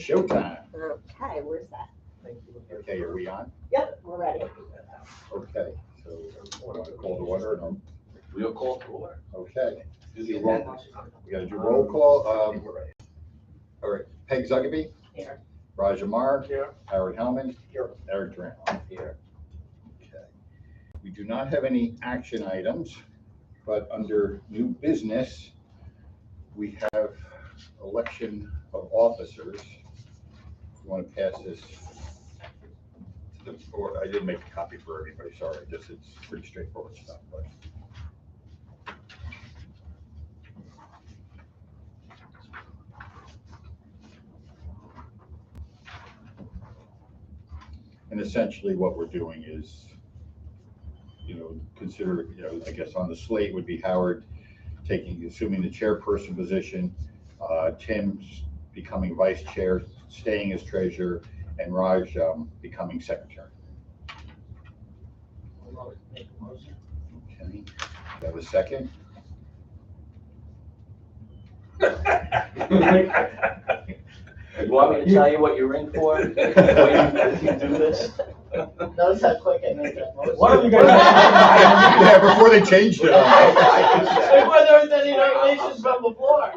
Showtime. Okay, where's that? Okay, are we on? Yep, we're ready. Okay, so want to call the order? No? We'll call to order. Okay, Do the roll- attendance. we gotta do roll call. All right, Peg Zuckerby, Here. Raj Amar, Here. Howard Hellman, Here. Eric Durant. Here. Okay. We do not have any action items, but under new business, we have election of officers. You want to pass this to the board? I didn't make a copy for everybody, sorry, just it's pretty straightforward stuff, but. And essentially what we're doing is, consider, I guess on the slate would be Howard assuming the chairperson position, Tim becoming vice chair, staying as treasurer, and Raj becoming secretary. Okay, you have a second? You want me to tell you what you're in for? Waiting to do this? Notice how quick I made that motion. What have you guys? Yeah, before they changed it. Before there was any nominations from the floor.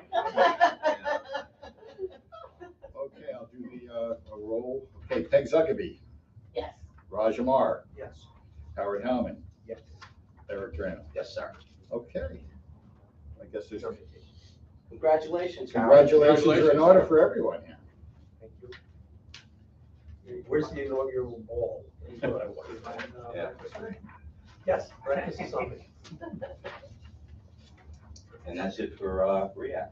Okay, I'll do the a roll. Okay, Peg Zuckerby, Yes. Raj Amar, Yes. Howard Hellman, Yes. Eric Durant. Yes, sir. Okay. I guess there's Congratulations, Howard. congratulations are in order for everyone here. Thank you. Where's the inaugural ball? Yeah. Yes, breakfast is on. And that's it for REAC.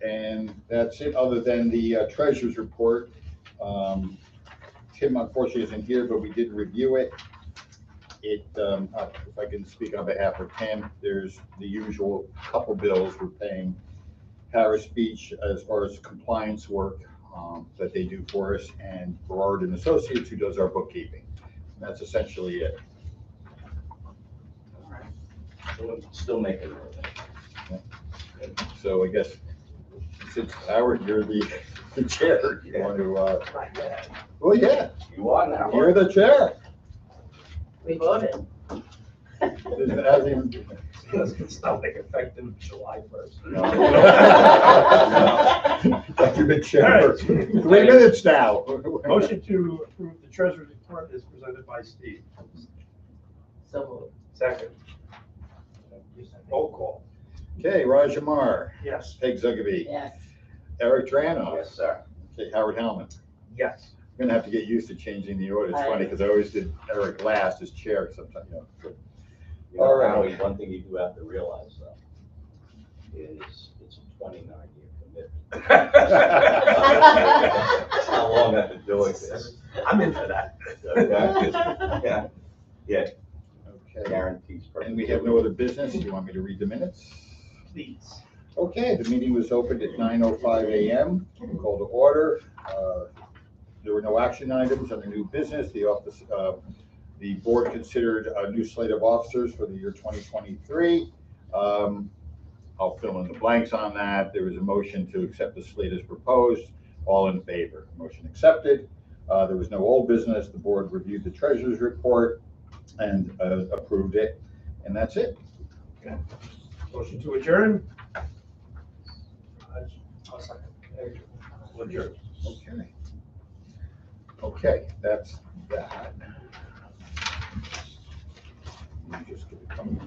And that's it, other than the treasurer's report. Tim unfortunately isn't here, but we did review it. If I can speak on behalf of Tim, there's the usual couple bills we're paying Harris Beach as far as compliance work that they do for us, and Berard and Associates who does our bookkeeping. And that's essentially it. Still making it. So I guess since Howard, you're the chair, you want to, Not yet. well, yeah, You are now. you're the chair. We voted. It hasn't even- It's not like effective July 1st. You've been chair for 3 minutes now. Motion to approve the treasurer's report is presented by Steve. So Second. Roll call. Okay, Raj Amar, Yes. Peg Zuckerby, yes. Eric Durant. Yes, sir. Okay, Howard Hellman. Yes. I'm gonna have to get used to changing the order. It's funny because I always did Eric last as chair sometimes, You know, All right. Howie, one thing you do have to realize though, is it's a 29-year commitment. That's how long I've been doing this. I'm in for that. Okay? Yeah, Okay, guarantees. and we have no other business. Do you want me to read the minutes? Please. Okay, the meeting was opened at 9:05 a.m. Call to order. There were no action items under new business. The board considered a new slate of officers for the year 2023. I'll fill in the blanks on that. There was a motion to accept the slate as proposed. All in favor. Motion accepted. There was no old business. The board reviewed the treasurer's report and approved it, and that's it. Motion to adjourn. I'll second. Adjourn. Okay. Okay, that's that. Let me just get it coming.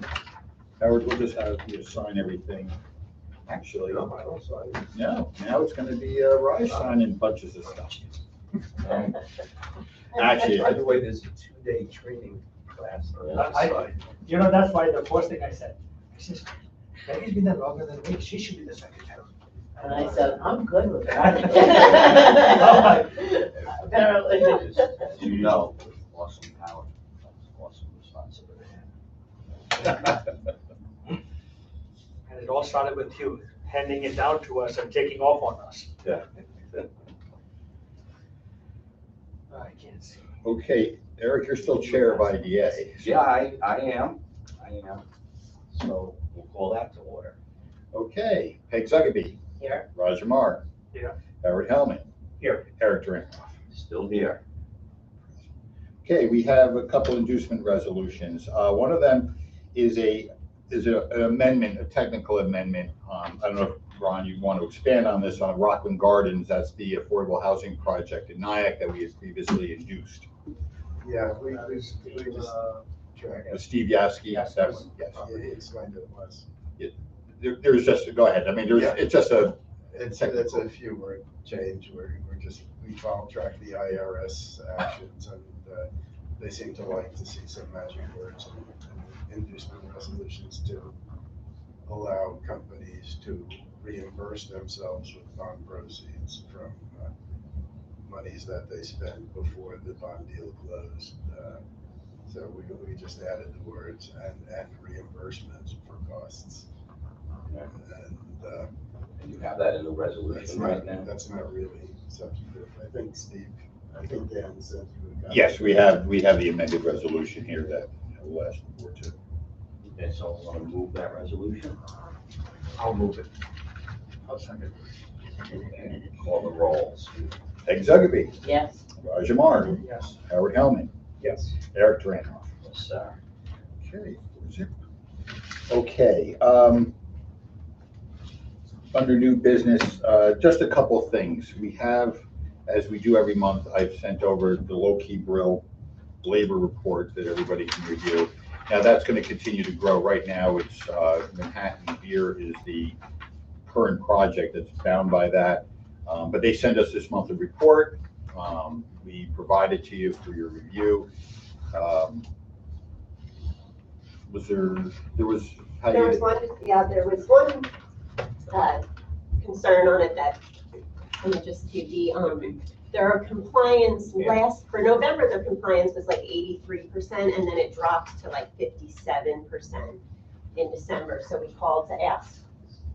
Howard, we'll just have you sign everything. Actually, No, I don't sign. no, now it's gonna be Raj signing bunches of stuff. Actually, By the way, there's a 2-day training class. That's why the first thing I said, Betty's been there longer than me, she should be the secretary. And I said, I'm good with that. Apparently. As you know, awesome power, awesome responsibility. And it all started with you handing it down to us and taking off on us. Yeah. I can't see. okay, Eric, you're still chair of IDA. Yeah, I am. So we'll call that to order. Okay, Peg Zuckerby, Here. Raj Amar. Yeah. Howard Hellman. Here. Eric Durant. Still here. Okay, we have a couple inducement resolutions. One of them is an amendment, a technical amendment. I don't know if, Ron, you want to expand on this, on Rockland Gardens. That's the affordable housing project in Nyack that we had previously induced. Yeah, we just With Steve Yaski, that one, yes. he explained it was. There's just, go ahead. I mean, it's just It's a few word change where we follow track the IRS actions, and they seem to like to see some magic words and inducement resolutions to allow companies to reimburse themselves with bond proceeds from monies that they spent before the bond deal closed. So we just added the words and reimbursements for costs. And you have that in the resolution right now? That's not really substantive. I think Dan said you would. Yes, we have the amended resolution here that we'll ask the board to. Okay, so I want to move that resolution. I'll move it. I'll second. And call the rolls. Peg Zugaby, Yes. Raj Amar, Yes. Howard Hellman, Yes. Eric Durant. Yes, sir. Okay, zip. Okay, under new business, just a couple things. We have, as we do every month, I've sent over the low-key Brill labor report that everybody can review. Now, that's going to continue to grow. Right now, it's Manhattan Beer is the current project that's bound by that. But they send us this monthly report. We provide it to you for your review. There was one concern on it that, let me just do their compliance for November, their compliance was like 83%, and then it dropped to like 57% in December. So we called to ask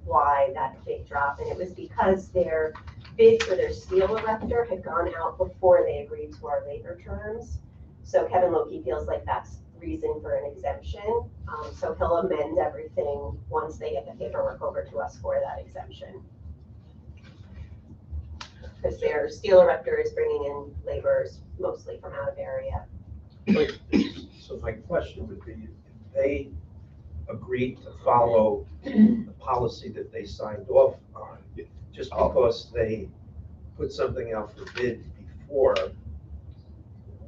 why that big drop, and it was because their bid for their steel erector had gone out before they agreed to our labor terms. So Kevin Loki feels like that's reason for an exemption. So he'll amend everything once they get the paperwork over to us for that exemption. Because their steel erector is bringing in laborers mostly from out of area. So my question would be, if they agreed to follow the policy that they signed off on, just because they put something out for bid before,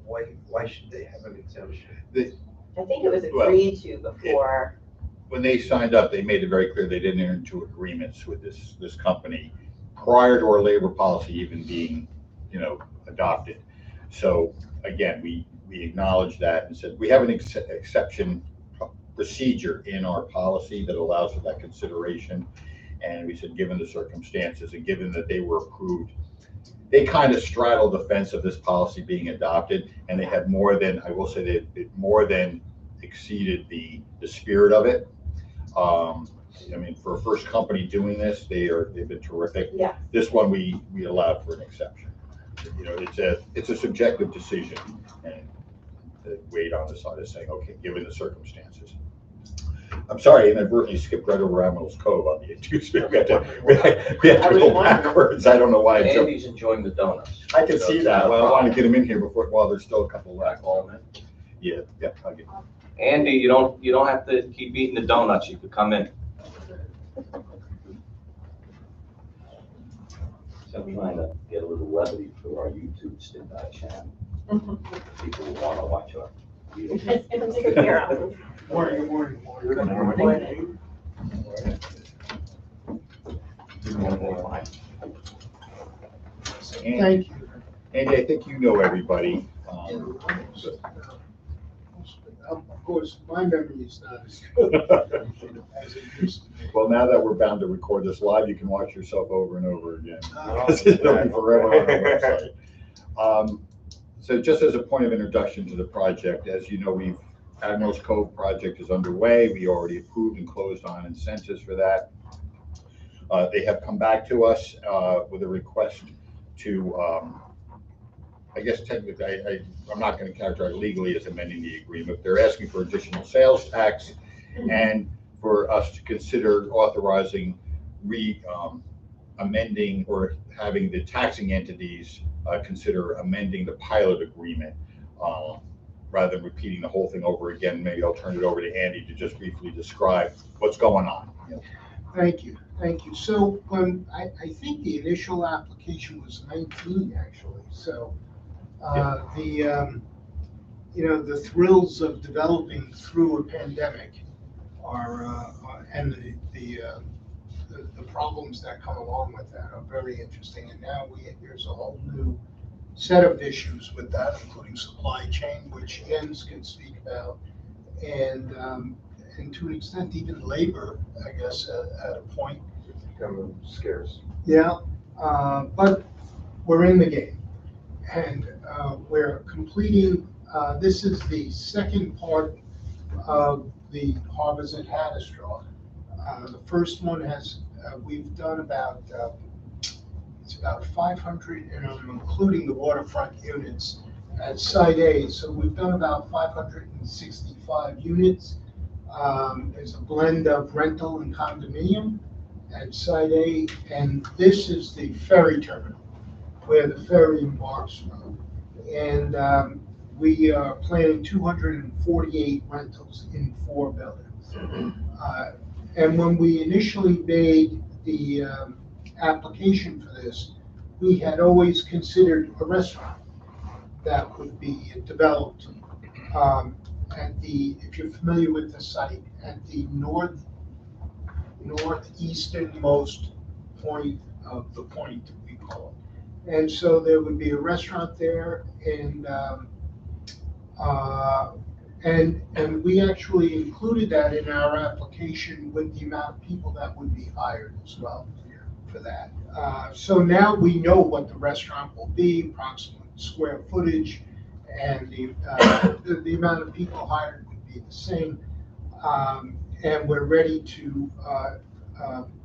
why should they have an exemption? I think it was agreed to before. When they signed up, they made it very clear they didn't enter into agreements with this company prior to our labor policy even being, adopted. So again, we acknowledged that and said we have an exception procedure in our policy that allows for that consideration. And we said, given the circumstances and given that they were approved, they kind of straddled the fence of this policy being adopted, and they had more than, I will say, they more than exceeded the spirit of it. I mean, for a first company doing this, they've been terrific. Yeah. This one we allowed for an exception. It's a subjective decision, and the weight on the side is saying, okay, given the circumstances. I'm sorry, I inadvertently skipped right over Admiral's Cove on the inducement. We had to go backwards. I don't know why. Andy's enjoying the donuts. I can see that. Well, I want to get him in here while there's still a couple left. Yeah, I'll get him. Andy, you don't have to keep eating the donuts. You could come in. So I'm trying to get a little levity through our YouTube channel. People who want to watch our videos. Morning. Good morning. Thank you. Andy, I think you know everybody. Of course, my memory is not as good as it used to be. Well, now that we're bound to record this live, you can watch yourself over and over again. It'll be forever on our website. So just as a point of introduction to the project, as you know, Admiral's Cove project is underway. We already approved and closed on incentives for that. They have come back to us with a request to, I guess technically, I'm not going to characterize legally as amending the agreement. They're asking for additional sales tax and for us to consider authorizing amending or having the taxing entities consider amending the pilot agreement. Rather than repeating the whole thing over again, maybe I'll turn it over to Andy to just briefly describe what's going on. Thank you, thank you. So, I think the initial application was 19, actually, so, the thrills of developing through a pandemic and the problems that come along with that are very interesting, and now there's a whole new set of issues with that, including supply chain, which Jens can speak about, and to an extent, even labor, I guess, at a point. It's becoming scarce. Yeah, but we're in the game, and we're completing, this is the second part of the Harbors at Haddistraw. The first one we've done it's about 500, and I'm including the waterfront units at Site A. So we've done about 565 units. There's a blend of rental and condominium at Site A, and this is the ferry terminal where the ferry embarks from. And we are planning 248 rentals in 4 buildings. And when we initially made the application for this, we had always considered a restaurant that would be developed if you're familiar with the site, at the northeasternmost point of the point, we call it. And so there would be a restaurant there, and we actually included that in our application with the amount of people that would be hired as well for that. So now we know what the restaurant will be, approximate square footage, and the amount of people hired would be the same. And we're ready to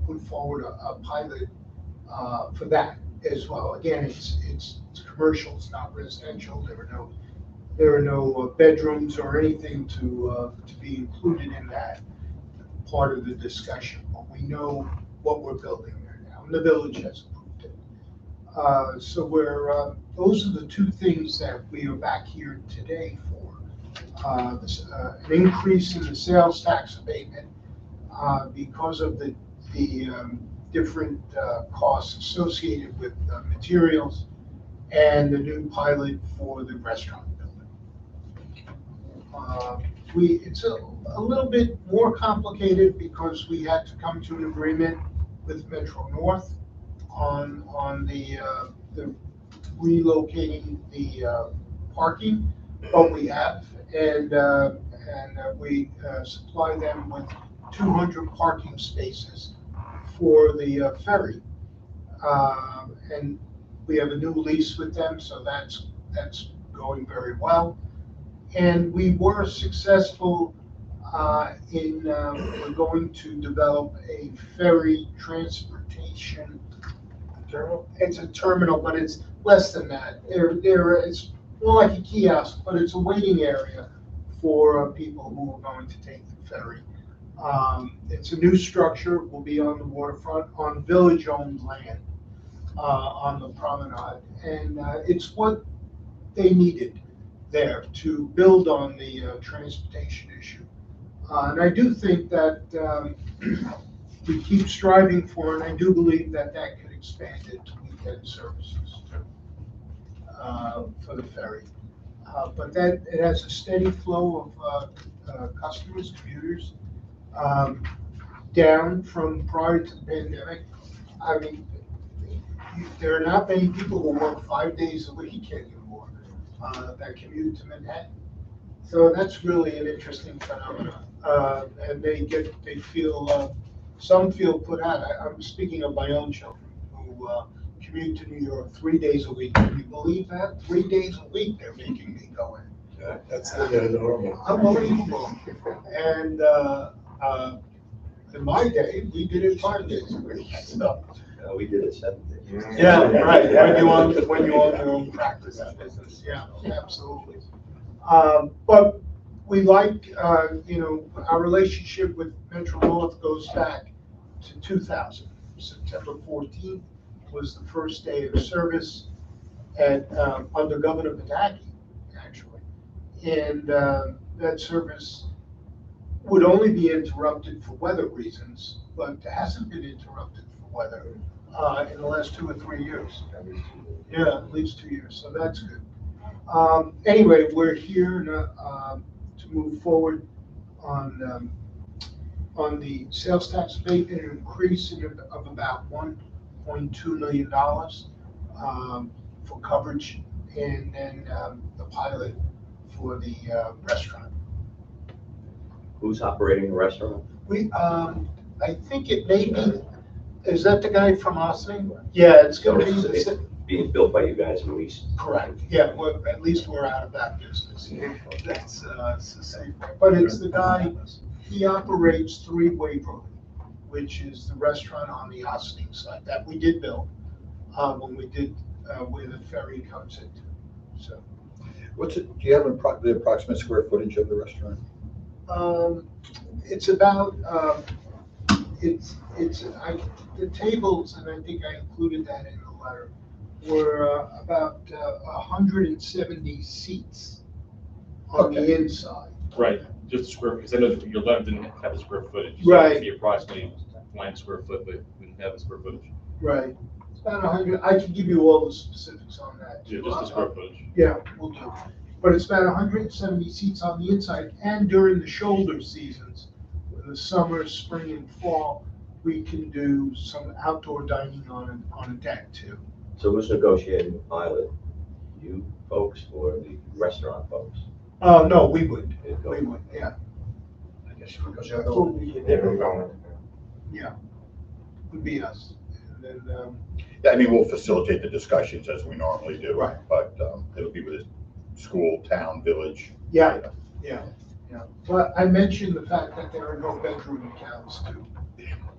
put forward a pilot for that as well. Again, it's commercial, it's not residential. There are no bedrooms or anything to be included in that part of the discussion. But we know what we're building there now, and the village has approved it. So those are the two things that we are back here today for. An increase in the sales tax abatement because of the different costs associated with materials, and the new pilot for the restaurant building. It's a little bit more complicated because we had to come to an agreement with Metro North on the relocating the parking, but we have, and we supply them with 200 parking spaces for the ferry, and we have a new lease with them, so that's going very well. And we were successful we're going to develop a ferry transportation terminal. It's a terminal, but it's less than that. It's more like a kiosk, but it's a waiting area for people who are going to take the ferry. It's a new structure, will be on the waterfront, on village-owned land, on the promenade. And it's what they needed there to build on the transportation issue. And I do think that we keep striving for, and I do believe that could expand it to weekend services for the ferry. But it has a steady flow of customers, commuters, down from prior to the pandemic. I mean, there are not many people who work 5 days a week anymore that commute to Manhattan. So that's really an interesting phenomenon. And some feel put out. I'm speaking of my own children who commute to New York 3 days a week. Can you believe that? 3 days a week they're making me go in. Yeah, that's the normal. Unbelievable. And in my day, we did it 5 days a week. So. We did it 7 days. Yeah, right. When you own your own practice business. Yeah, absolutely. But we like, our relationship with Metro North goes back to 2000. September 14th was the first day of service at, under Governor Pataki, actually. And that service would only be interrupted for weather reasons, but it hasn't been interrupted for weather in the last 2 or 3 years. Yeah, at least 2 years, so that's good. Anyway, we're here to move forward on the sales tax abatement increase of about $1.2 million for coverage, and then the pilot for the restaurant. Who's operating the restaurant? We, I think it may be, is that the guy from Austin? Yeah, it's gonna be, It's being built by you guys at least. correct, yeah, well, at least we're out of that business. That's, it's the same, but it's the guy, he operates 3 Waverly, which is the restaurant on the Austin side that we did build, when we did, where the ferry comes into, so. What's it, do you have the approximate square footage of the restaurant? It's about, the tables, and I think I included that in the letter, were about 170 seats on the Okay. inside. Right, just the square, because I know that your letter didn't have the square footage. You said Right. it'd be approximately blank square foot, but we didn't have the square footage. Right. It's about 100, I can give you all the specifics on that. Yeah, just the square footage. Yeah, we'll do. But it's about 170 seats on the inside, and during the shoulder seasons, in the summer, spring, and fall, we can do some outdoor dining on a deck too. So who's negotiating the pilot? You folks or the restaurant folks? No, we would, yeah. I guess you go. Yeah, would be us. And then, Yeah, I mean, we'll facilitate the discussions as we normally do. Right. But it'll be with the school, town, village. yeah. But I mentioned the fact that there are no bedroom accounts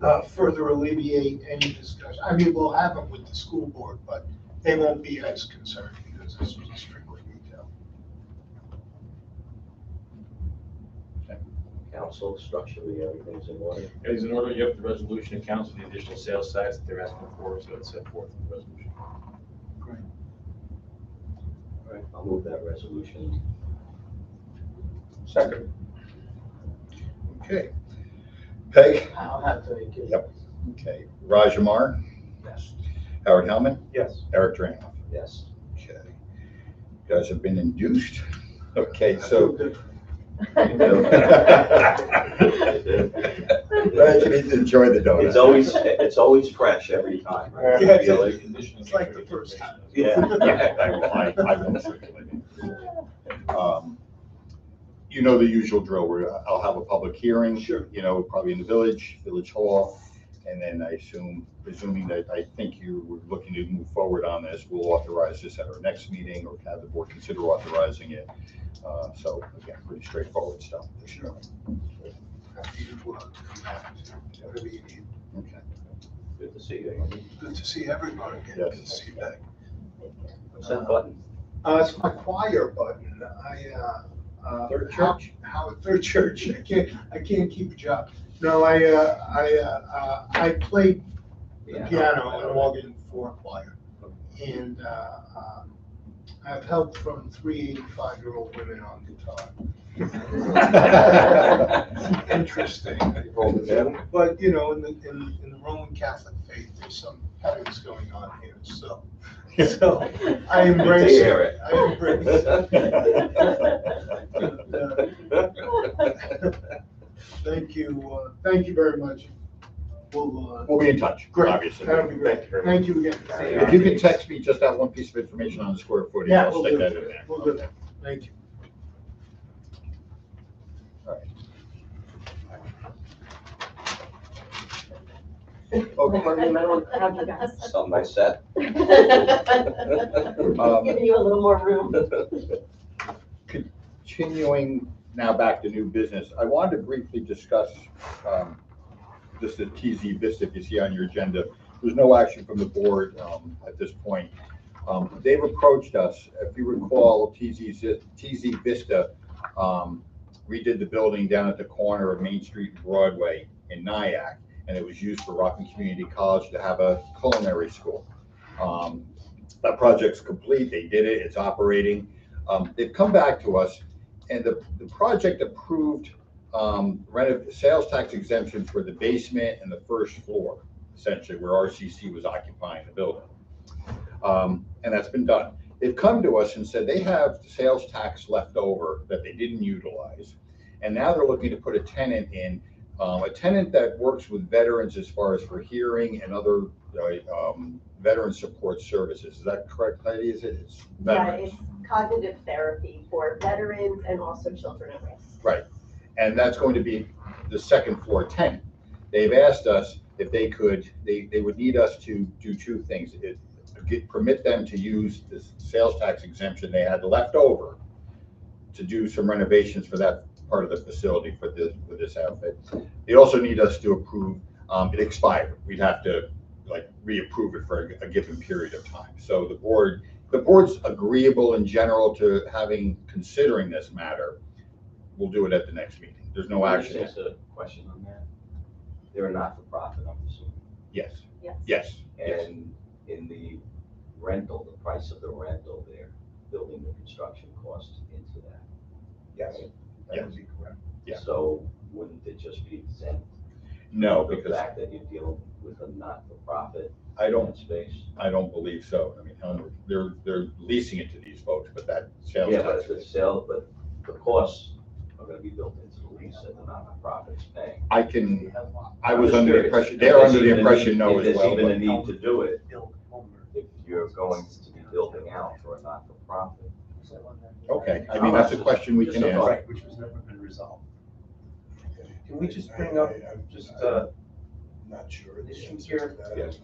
to further alleviate any discussion. I mean, we'll have them with the school board, but they won't be as concerned because it's strictly retail. Council, structurally, everything's in order. Everything's in order, you have the resolution accounts for the additional sales tax that they're asking for, so it's set forth in the resolution. Great. All right, I'll move that resolution. Second. Okay. Peg? I'll have to give. Yep. Okay. Raj Amar? Yes. Howard Hellman? Yes. Eric Dranoff? Yes. Okay. You guys have been induced. Okay, so. Right, You need to enjoy the donut. It's always fresh every time. Right? Yeah, I feel like- It's like the first time. Yeah. I will certainly. You know the usual drill, where I'll have a public hearing. Sure. You know, probably in the village hall, and then presuming that I think you were looking to move forward on this, we'll authorize this at our next meeting, or have the board consider authorizing it. So again, pretty straightforward stuff. Sure. Happy to come back to whatever you need. Okay. Good to see you. Good to see everybody again. Yes. Good to see you back. What's that button? It's my choir button. Third church? Howard Third Church. I can't keep a job. No, I played the piano and organ for a choir. And I've helped from 3 85-year-old women on guitar. Interesting. But, you know, in the Roman Catholic faith, there's some heavens going on here, so I embrace it. I embrace it. Thank you very much. We'll be in touch, Great. obviously. That'll be great. Thank you again. If you can text me just that one piece of information on the square footage, Yeah, I'll we'll stick do that it. in there. We'll do it. Thank you. Okay. Some nice set. Giving you a little more room. Continuing now back to new business, I wanted to briefly discuss just the TZ Vista, if you see on your agenda. There's no action from the board at this point. They've approached us. If you recall, TZ Vista redid the building down at the corner of Main Street and Broadway in Nyack, and it was used for Rockland Community College to have a culinary school. That project's complete, they did it, it's operating. They've come back to us, and the project approved sales tax exemption for the basement and the first floor, essentially, where RCC was occupying the building. And that's been done. They've come to us and said they have sales tax left over that they didn't utilize. And now they're looking to put a tenant in, a tenant that works with veterans as far as for hearing and other veteran support services. Is that correct, Heidi? Is it? It's veterans. Yeah, it's cognitive therapy for veterans and also children at risk. Right. And that's going to be the second floor tenant. They've asked us if they could, they would need us to do two things. Permit them to use this sales tax exemption they had left over to do some renovations for that part of the facility for this outfit. They also need us to approve, it expired. We'd have to reapprove it for a given period of time. So the board's agreeable in general to considering this matter. We'll do it at the next meeting. There's no action. Just a question on that. They're not for profit, I'm assuming. Yes. Yes. Yes. And in the rental, the price of the rental, they're building the construction costs into that. Yes, that Yes. would be correct. Yeah. So wouldn't it just be exempt? No, The because fact that you're dealing with a not-for-profit I don't space. believe so. I mean, they're leasing it to these folks, but that sales Yeah, but tax. the sale, but the costs are gonna be built into the lease that the not-for-profit's paying. I was under the impression, If they're there's under the even a impression need- no if as well. there's even a but- need to do it, Build homework. if you're going to be building out for a not-for-profit. Okay, I mean, that's a question we can ask. Right, which was never been resolved. Can we just bring up I'm just, not sure. the issue answer to here? that. Yes.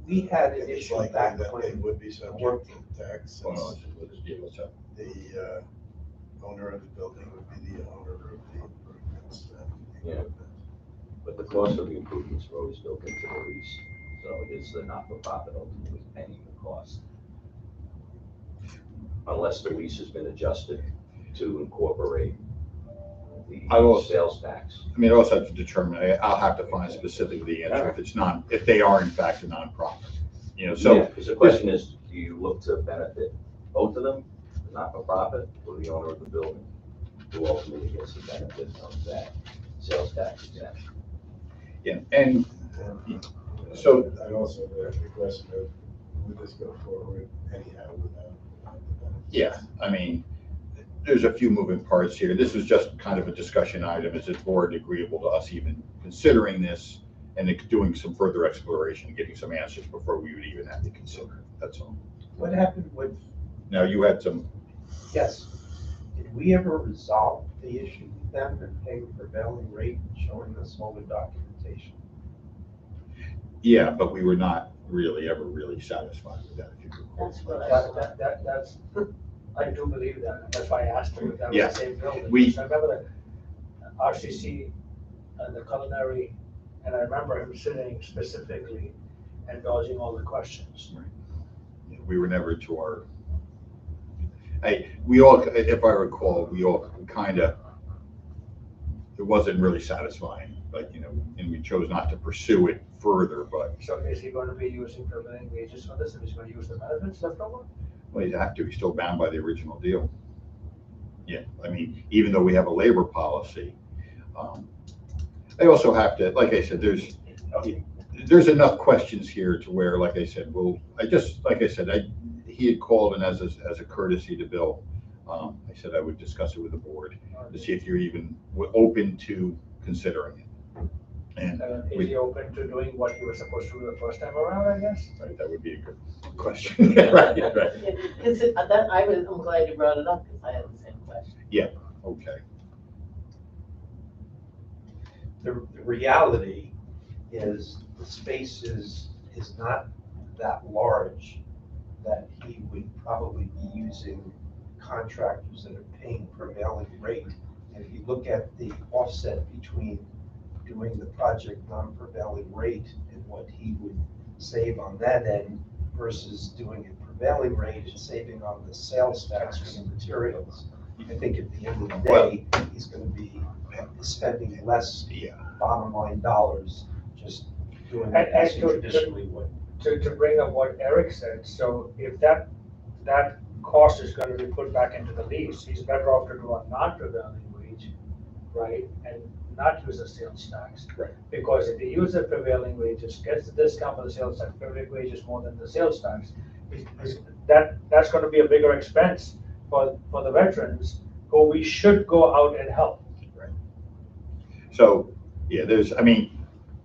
we had an It's issue likely back that they when, would be subject to tax, Well, no, since let's deal with that. the owner of the building would be the owner of the improvements. and the Yeah. equipment. But the cost of the improvements are always built into the lease, so it is the not-for-profit ultimately paying the cost. Unless the lease has been adjusted to incorporate I will- the sales tax. I mean, I also have to determine, I'll have to find specifically the answer if they are in fact a nonprofit. So Because the question is, do you look to benefit both of them, the not-for-profit or the owner of the building, who ultimately gets the benefit of that sales tax exemption? yeah, and so And also the question of, would this go forward anyhow without the benefits? yeah, I mean, there's a few moving parts here. This was just kind of a discussion item. Is the board agreeable to us even considering this and doing some further exploration, getting some answers before we would even have to consider it? That's all. what happened with, Now, you had some, yes, did we ever resolve the issue with them and paying prevailing rate, showing us all the documentation? yeah, but we were not ever really satisfied with that. If you could. That's I do believe that. That's why I asked him if that was Yeah. the same building. We- I remember the RCC and the culinary, and I remember him sitting specifically and dodging all the questions. Yeah, we were never to our, we all, if I recall, we all kind of, it wasn't really satisfying, and we chose not to pursue it further, but, So is he going to be using prevailing wages for this, and he's going to use the benefits left over? well, he'd have to, he's still bound by the original deal. Yeah, I mean, even though we have a labor policy, I also have to, like I said, there's enough questions here to where, like I said, he had called, and as a courtesy to Bill, I said I would discuss it with the board to see if you're even open to considering it. And Is he open to doing what he was supposed to do the first time around, I guess? right, that would be a good question. Right, right. Because I'm glad you brought it up, because I had the same question. Okay. The reality is the space is not that large that he would probably be using contractors that are paying prevailing rate. And if you look at the offset between doing the project non-prevailing rate and what he would save on that end versus doing it prevailing rate and saving on the sales tax for the materials, I think at the end of the day, he's gonna be spending less Yeah. bottom line dollars, just doing And- it as he and to- traditionally would. To bring up what Eric said, so if that cost is gonna be put back into the lease, he's better off to do a non-prevailing wage, right? And not use the sales tax. Right. Because if he uses the prevailing wages, gets the discount for the sales tax, prevailing wages more than the sales tax, that's gonna be a bigger expense for the veterans, who we should go out and help. So, yeah,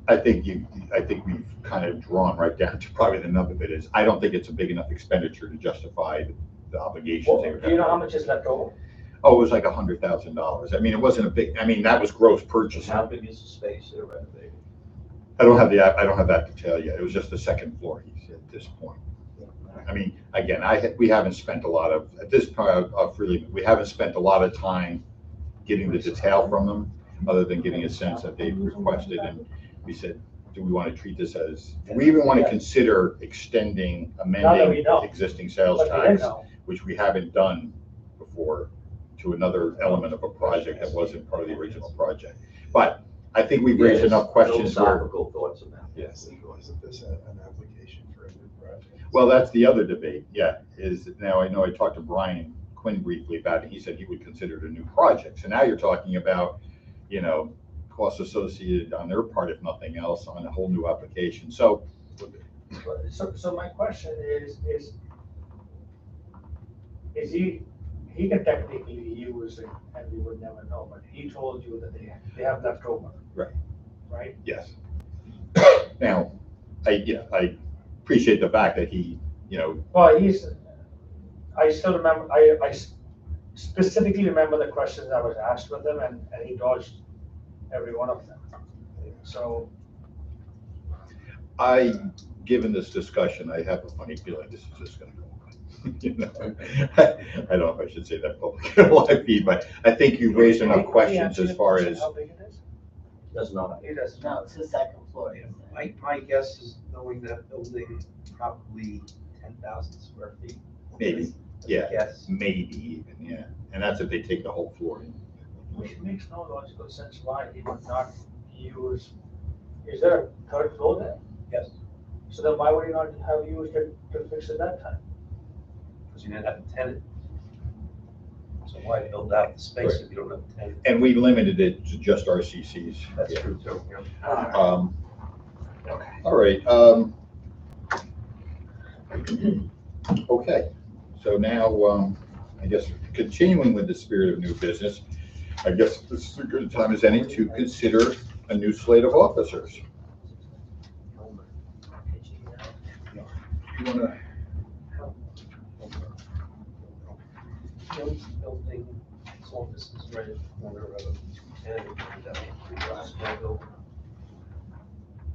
I think we've kind of drawn right down to probably the nub of it is, I don't think it's a big enough expenditure to justify the obligations. Well, they would do you have. know how much is left over? Oh, it was like $100,000. I mean, it wasn't a big, that was gross purchase. How big is the space they're renovating? I don't have that detail yet. It was just the second floor, he said, at this point. I mean, again, we haven't spent a lot of, at this point, we haven't spent a lot of time getting the detail from them, other than getting a sense that they've requested, and we said, do we want to treat this as, do we even want to consider extending, Now that we amending know. existing sales But we didn't tax, know. which we haven't done before, to another element of a project that wasn't part of the original project. But I think we've raised enough questions where, Philosophical thoughts about it. yes. Isn't this an application for a new project? Well, that's the other debate, yeah, is now I know I talked to Brian Quinn briefly about it. He said he would consider it a new project. So now you're talking about, costs associated on their part, if nothing else, on a whole new application. So, So my question is he can technically use it and we would never know, but he told you that they have left over. Right. Right? yes. Now, I appreciate the fact that he, Well, I still remember, I specifically remember the questions I was asked with him and he dodged every one of them. So, given this discussion, I have a funny feeling this is just gonna go on. I don't know if I should say that publicly on live feed, but I think you raised enough questions as far as, how big it is? Does not. He doesn't. No, it's the second floor. My guess is knowing that building, probably 10,000 square feet. maybe, yeah, Yes. maybe even, yeah. And that's if they take the whole floor in. Which makes no logical sense why he would not use, is there a third floor there? Yes, So then why would he not have used it to fix it that time? because you didn't have a tenant. So why build out the space if you don't have a tenant? And we limited it to just RCCs. That's Yeah. true too, yeah. All right, okay, so now, I guess, continuing with the spirit of new business, I guess this is as good a time as any to consider a new slate of officers. You wanna, Joe's building, his office is right at the corner of 210 and last building.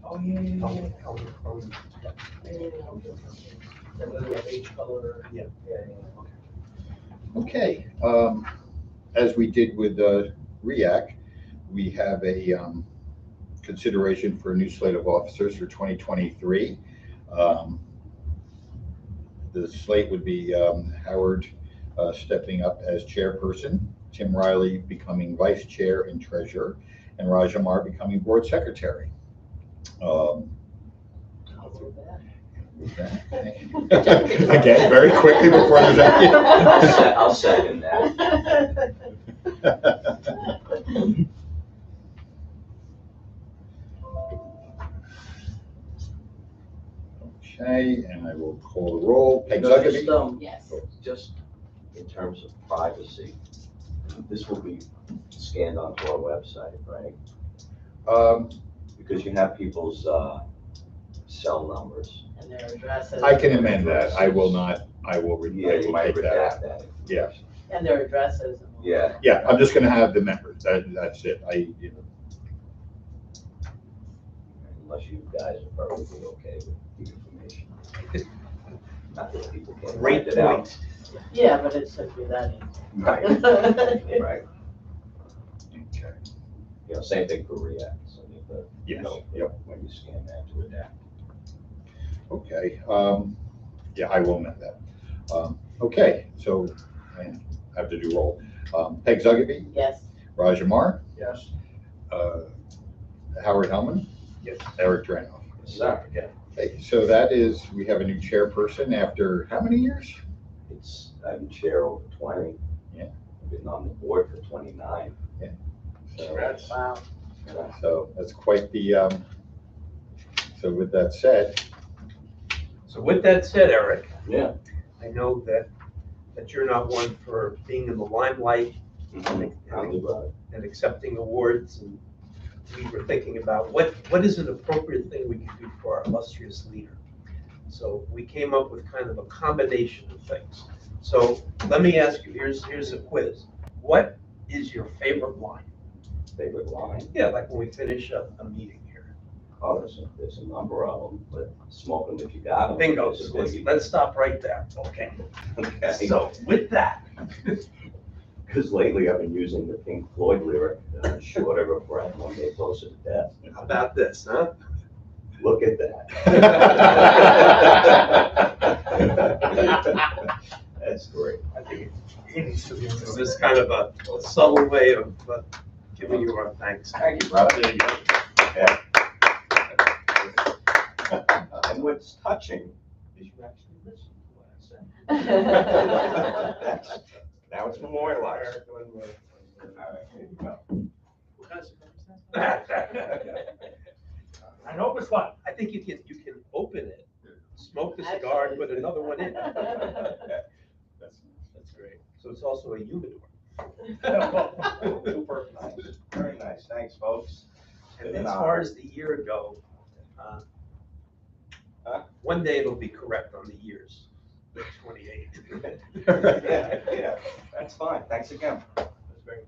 Oh, yeah. The The beige color. Yeah. okay, as we did with REAC, we have a consideration for a new slate of officers for 2023. The slate would be Howard stepping up as chairperson, Tim Riley becoming vice chair and treasurer, and Raj Amar becoming board secretary. Again, very quickly before there's I'll second that. Okay, and I will call the roll. Peg No, just, Zuckerby? Yes. just in terms of privacy, this will be scanned onto our website, right? Because you have people's cell numbers. And their addresses. I can amend that. I will not, I will Yeah, you might take that out. redact that. Yeah. And their addresses. and all Yeah. that. Yeah, I'm just gonna have the members. That's it. Unless you guys are perfectly okay with the information. Not that people can't Great write it out. point. Yeah, but it should be that Right, easy. right. Okay. Same thing for REAC. So you have to, Yes, know, yep. when you scan that to redact. Okay, yeah, I will amend that. Okay, so I have to do roll. Peg Zugby, Yes. Raja Mar, Yes. Howard Hellman, Yes. Eric Dranoff. Sir, yeah, Okay, so that is, we have a new chairperson after how many years? I've been chair over 20. Yeah. I've been on the board for 29. So, Wow. so that's quite the, so with that said, So with that said, Eric, Yeah. I know that you're not one for being in the limelight Tell me about it. and accepting awards, and we were thinking about what is an appropriate thing we can do for our illustrious leader. So we came up with kind of a combination of things. So let me ask you, here's a quiz. What is your favorite line? Favorite line? Yeah, like when we finish a meeting here. Oh, there's a number of them, but smoke them if you got them. Bingo, so let's stop right there, okay? Okay. So with that, Because lately I've been using the Pink Floyd lyric, short of a breath, one day closer to death. how about this, huh? Look at that. That's great. I think it needs to be, this is kind of a subtle way of giving you our thanks. Thank you, brother. there you go. Yeah. And what's touching is you actually listen to what I say. Now it's memorialized. All right, here you go. I know it was fun. I think you can open it, smoke the cigar, and put another one in. That's great. So it's also a humidor. Super nice, very nice. Thanks, folks. And as far as the year ago, one day it'll be correct on the years, 28. Yeah, that's fine. Thanks again. That's very,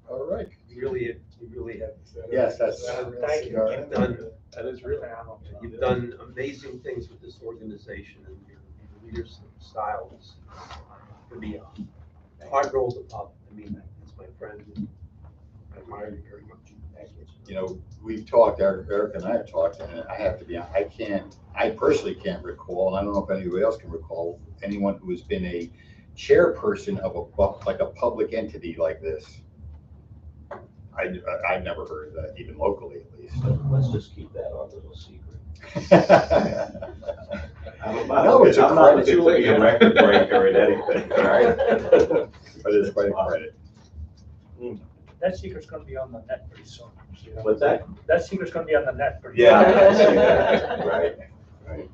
All right. you really have. Yes, that's. Thank you. You've done, That is really. you've done amazing things with this organization, and your leadership style is to be a hard role to follow. I mean, that's my friend. I admire you very much. Thank you. You know, we've talked, Eric and I have talked, and I have to be honest, I personally can't recall, and I don't know if anybody else can recall, anyone who has been a chairperson of like a public entity like this. I've never heard of that, even locally at least. Let's just keep that our little secret. No, it's a I'm not credit. looking to be a record breaker in anything, all right? But it's quite a credit. That secret's gonna be on the net pretty soon. What's that? That secret's gonna be on the net pretty soon. Yeah. Right, right.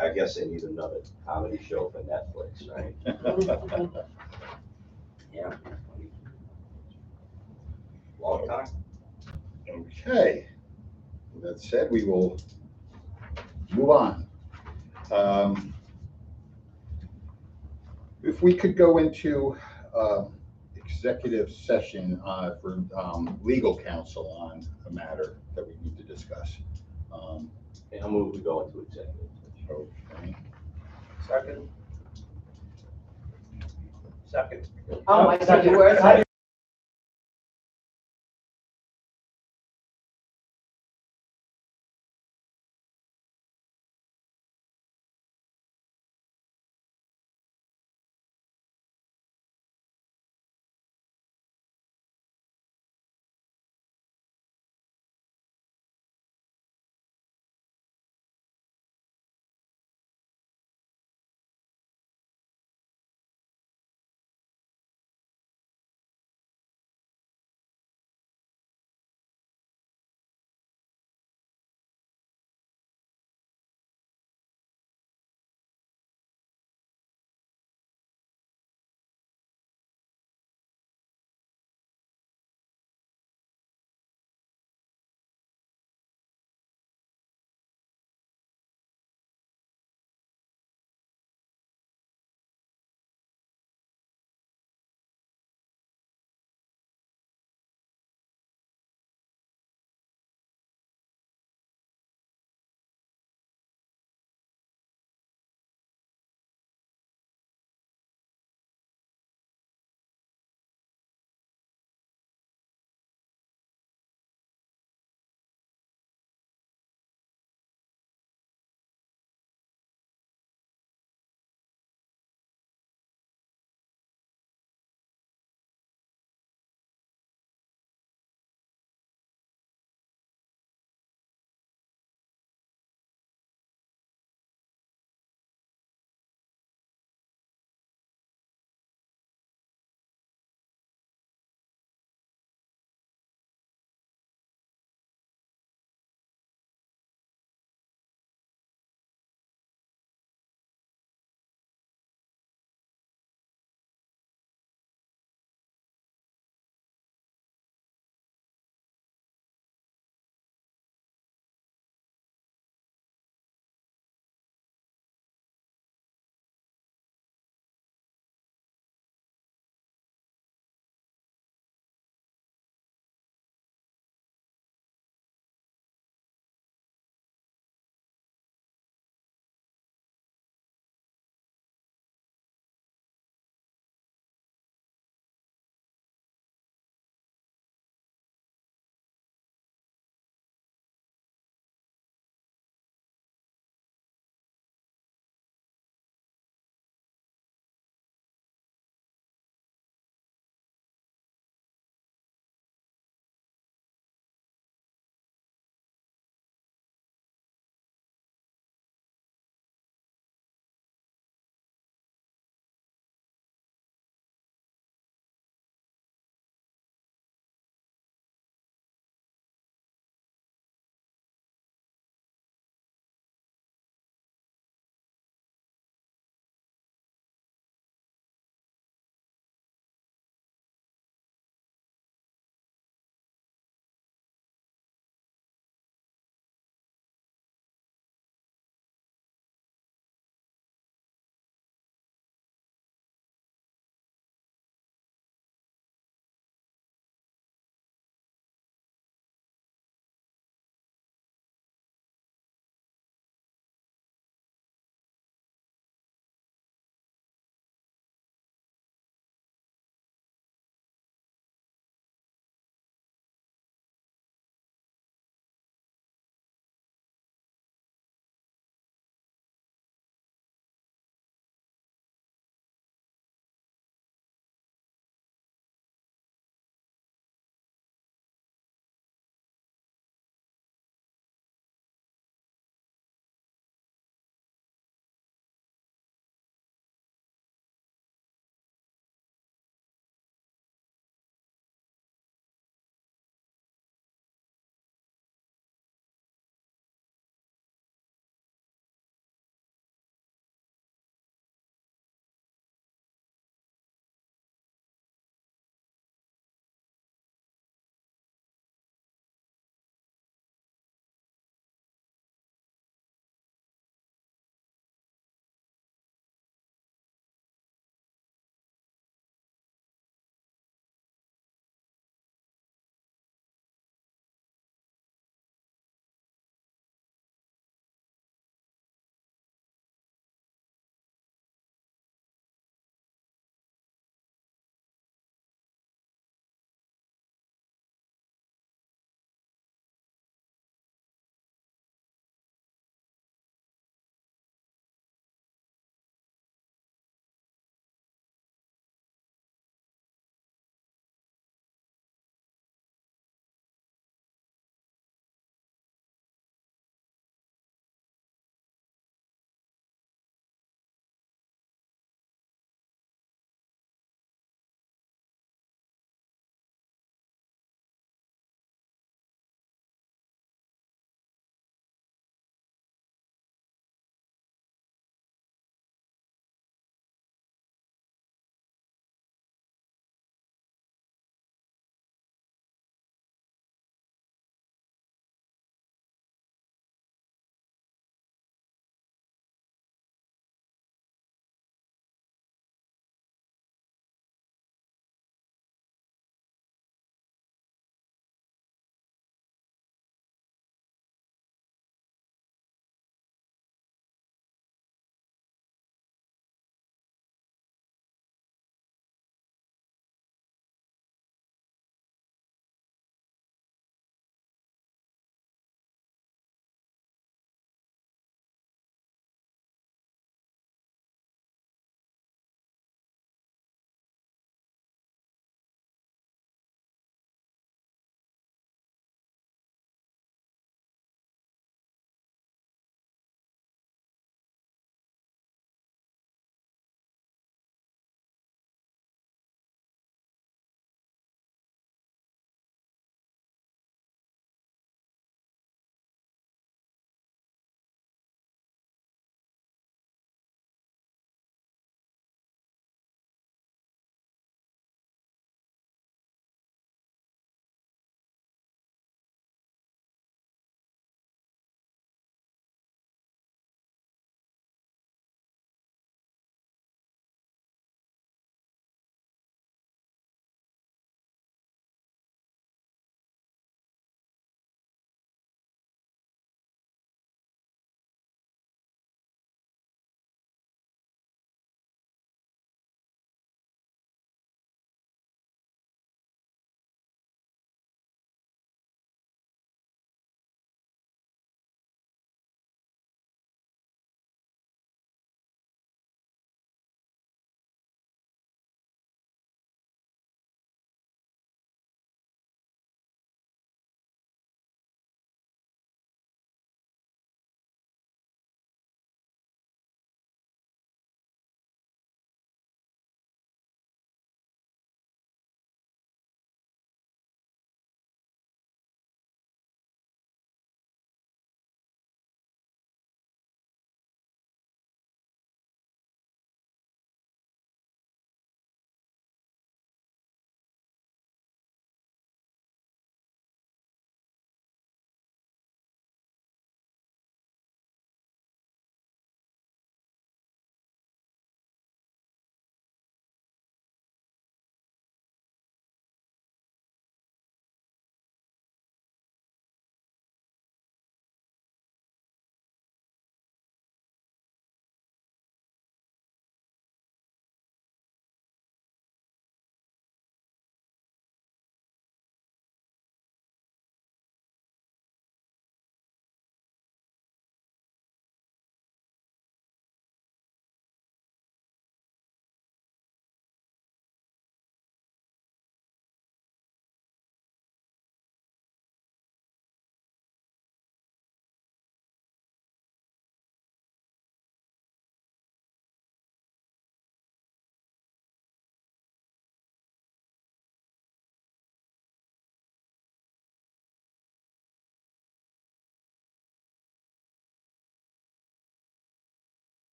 I guess they need another comedy show for Netflix, right? Yeah. Long time. Okay. With that said, we will move on. If we could go into executive session for legal counsel on a matter that we need to discuss. And I'll move to go into executive. Okay. Second. Second. Oh, I thought you were.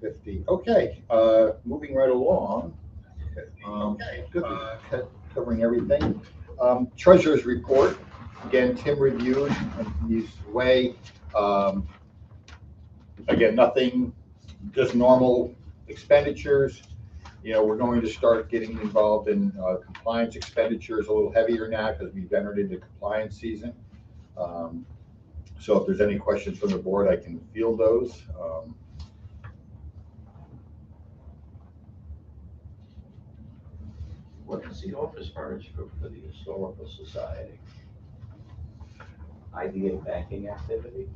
50. Okay, moving right along. Good, covering everything. Treasurer's report. Again, Tim reviewed and he's away. Again, nothing, just normal expenditures. You know, we're going to start getting involved in compliance expenditures a little heavier now because we've entered into compliance season. So if there's any questions from the board, I can field those. What is the office furniture for the Historical Society? IDA banking activity?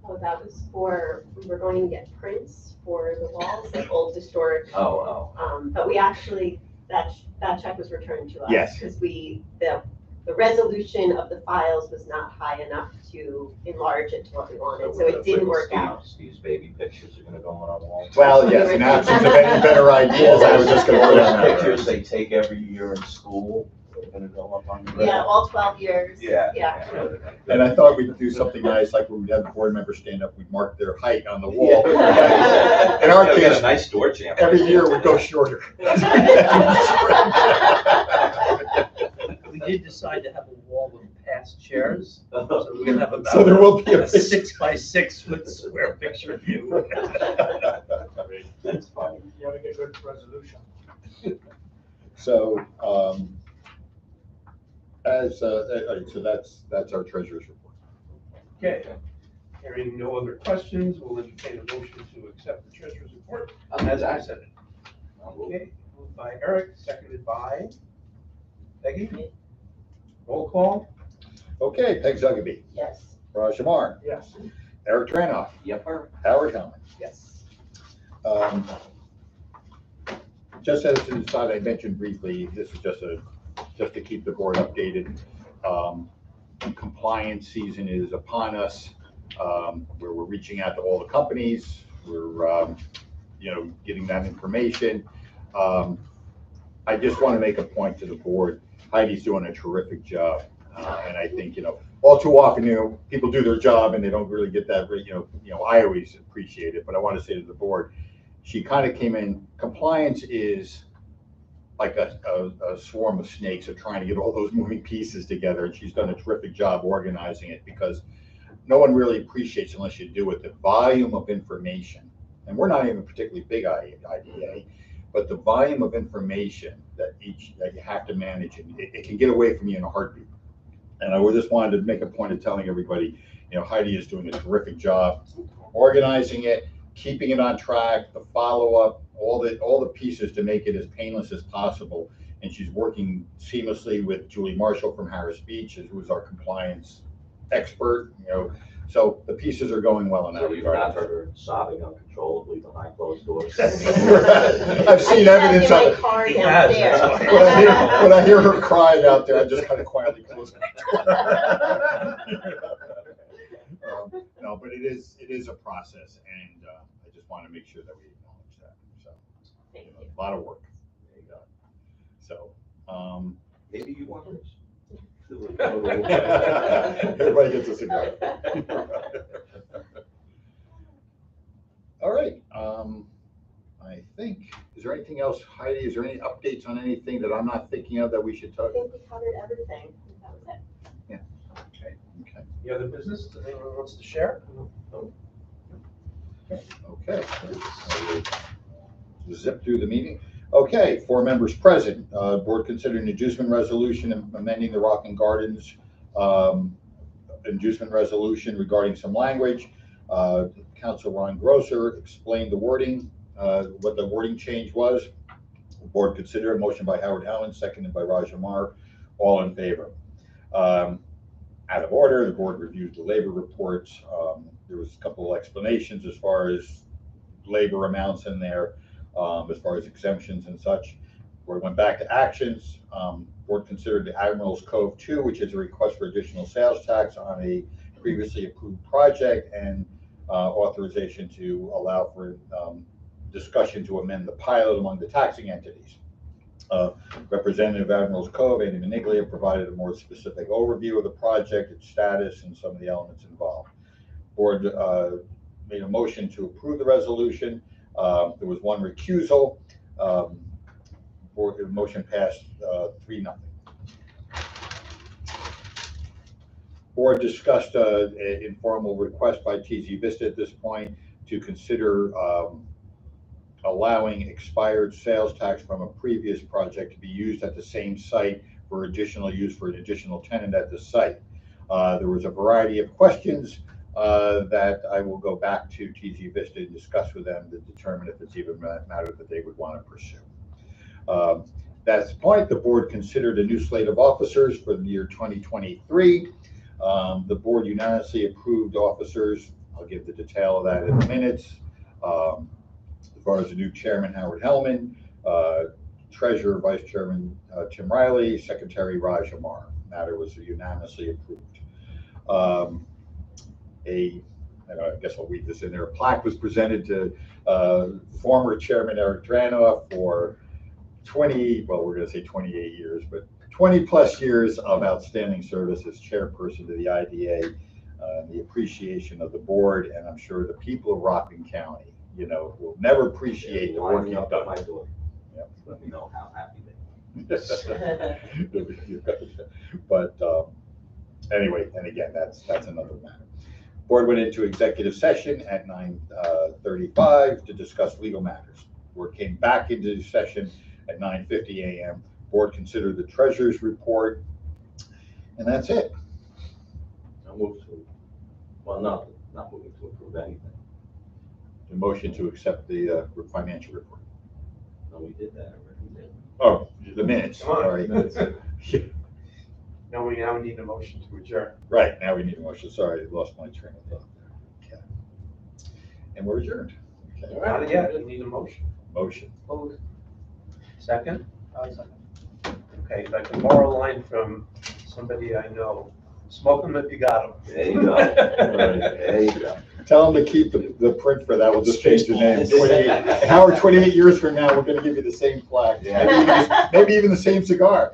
Oh, that was for, we were going to get prints for the walls, like old historic. Oh. But we actually, that check was returned to us. Yes. Because the resolution of the files was not high enough to enlarge it to what we wanted, so it didn't work out. Steve's baby pictures are gonna go on a wall. Well, yes, in absence of any better ideas, I was just going to All put those on that. pictures they take every year in school, they're gonna go up on the. Yeah, all 12 years. Yeah. And I thought we'd do something nice, like when we have the board members stand up, we'd mark their height on the wall. In our We got a case, nice door jam. every year would go shorter. We did decide to have a wall with past chairs, so we're gonna have about. So there will be a a 6x6 square picture of you. That's funny. You have to get good resolution. So, so that's our treasurer's report. Okay, hearing no other questions, we'll entertain a motion to accept the treasurer's report. As I said it. Okay, moved by Eric, seconded by Peggy. Roll call? Okay, Peg Zugaby, Yes. Raj Amar, Yes. Eric Tranoff, Yep. Howard Hellman. Yes. Just as an aside, I mentioned briefly, this is just to keep the board updated. Compliance season is upon us, where we're reaching out to all the companies. We're, getting that information. I just want to make a point to the board. Heidi's doing a terrific job. And I think, all too often, people do their job and they don't really get that, I always appreciate it, but I want to say to the board, she kind of came in, compliance is like a swarm of snakes of trying to get all those moving pieces together. And she's done a terrific job organizing it because no one really appreciates unless you do it, the volume of information. And we're not even particularly big IDA, but the volume of information that you have to manage, and it can get away from you in a heartbeat. And I just wanted to make a point of telling everybody, Heidi is doing a terrific job organizing it, keeping it on track, the follow-up, all the pieces to make it as painless as possible. And she's working seamlessly with Julie Marshall from Harris Beach, who is our compliance expert, So the pieces are going well in that So you've not regard. heard her sobbing uncontrollably behind closed doors. I've seen evidence of it. Car Yes. downstairs. When I hear her crying out there, I just kind of quietly close my door. No, but it is a process, and I just want to make sure that we acknowledge that. So, Thank you. a lot of work. There you go. So, Maybe you want this. everybody gets a cigar. All right. I think, is there anything else, Heidi? Is there any updates on anything that I'm not thinking of that we should I talk? think we covered everything. That was it. Okay. Any other business that anyone wants to share? Okay. I will zip through the meeting. Okay, 4 members present. Board considered an inducement resolution amending the Rockland Gardens inducement resolution regarding some language. Council Ron Grosser explained the wording, what the wording change was. The board considered a motion by Howard Howland, seconded by Raj Amar. All in favor. Out of order, the board reviewed the labor reports. There was a couple of explanations as far as labor amounts in there, as far as exemptions and such. Board went back to actions. Board considered the Admiral's Cove 2, which is a request for additional sales tax on a previously approved project, and authorization to allow for discussion to amend the pilot among the taxing entities. Representative of Admiral's Cove, Andy Maniglia, provided a more specific overview of the project, its status, and some of the elements involved. Board made a motion to approve the resolution. There was one recusal. The motion passed 3-0. Board discussed an informal request by TZ Vista at this point to consider allowing expired sales tax from a previous project to be used at the same site for additional use for an additional tenant at the site. There was a variety of questions that I will go back to TZ Vista and discuss with them to determine if it's even a matter that they would want to pursue. That's the point. The board considered a new slate of officers for the year 2023. The board unanimously approved officers. I'll give the detail of that in the minutes. As far as the new chairman, Howard Hellman, treasurer, vice chairman, Tim Riley, secretary, Raj Amar. Matter was unanimously approved. I guess I'll read this in there. A plaque was presented to former chairman Eric Dranoff for 20, well, we're going to say 28 years, but 20 plus years of outstanding service as chairperson to the IDA, the appreciation of the board, and I'm sure the people of Rockland County, will never appreciate the work you've done. My door. Yep. Let me know how happy they But anyway, and again, that's another matter. Board went into executive session at 9:35 to discuss legal matters. Board came back into session at 9:50 a.m. Board considered the treasurer's report, and that's it. I move to, well, not moving to approve anything. The motion to accept the financial report. No, we did that already. Oh, the minutes. Come on, Sorry. Now we need a motion to adjourn. Right, now we need a motion. Sorry, I lost my train of thought there. Okay. And we're adjourned. Okay. Not yet, we need a motion. Motion. Second? Okay, like a moral line from somebody I know, smoke them if you got them. There you go. There you go. Tell them to keep the print for that. We'll just change the name. 28. Howard, 28 years from now, we're going to give you the same plaque. Yeah. Maybe even the same cigar.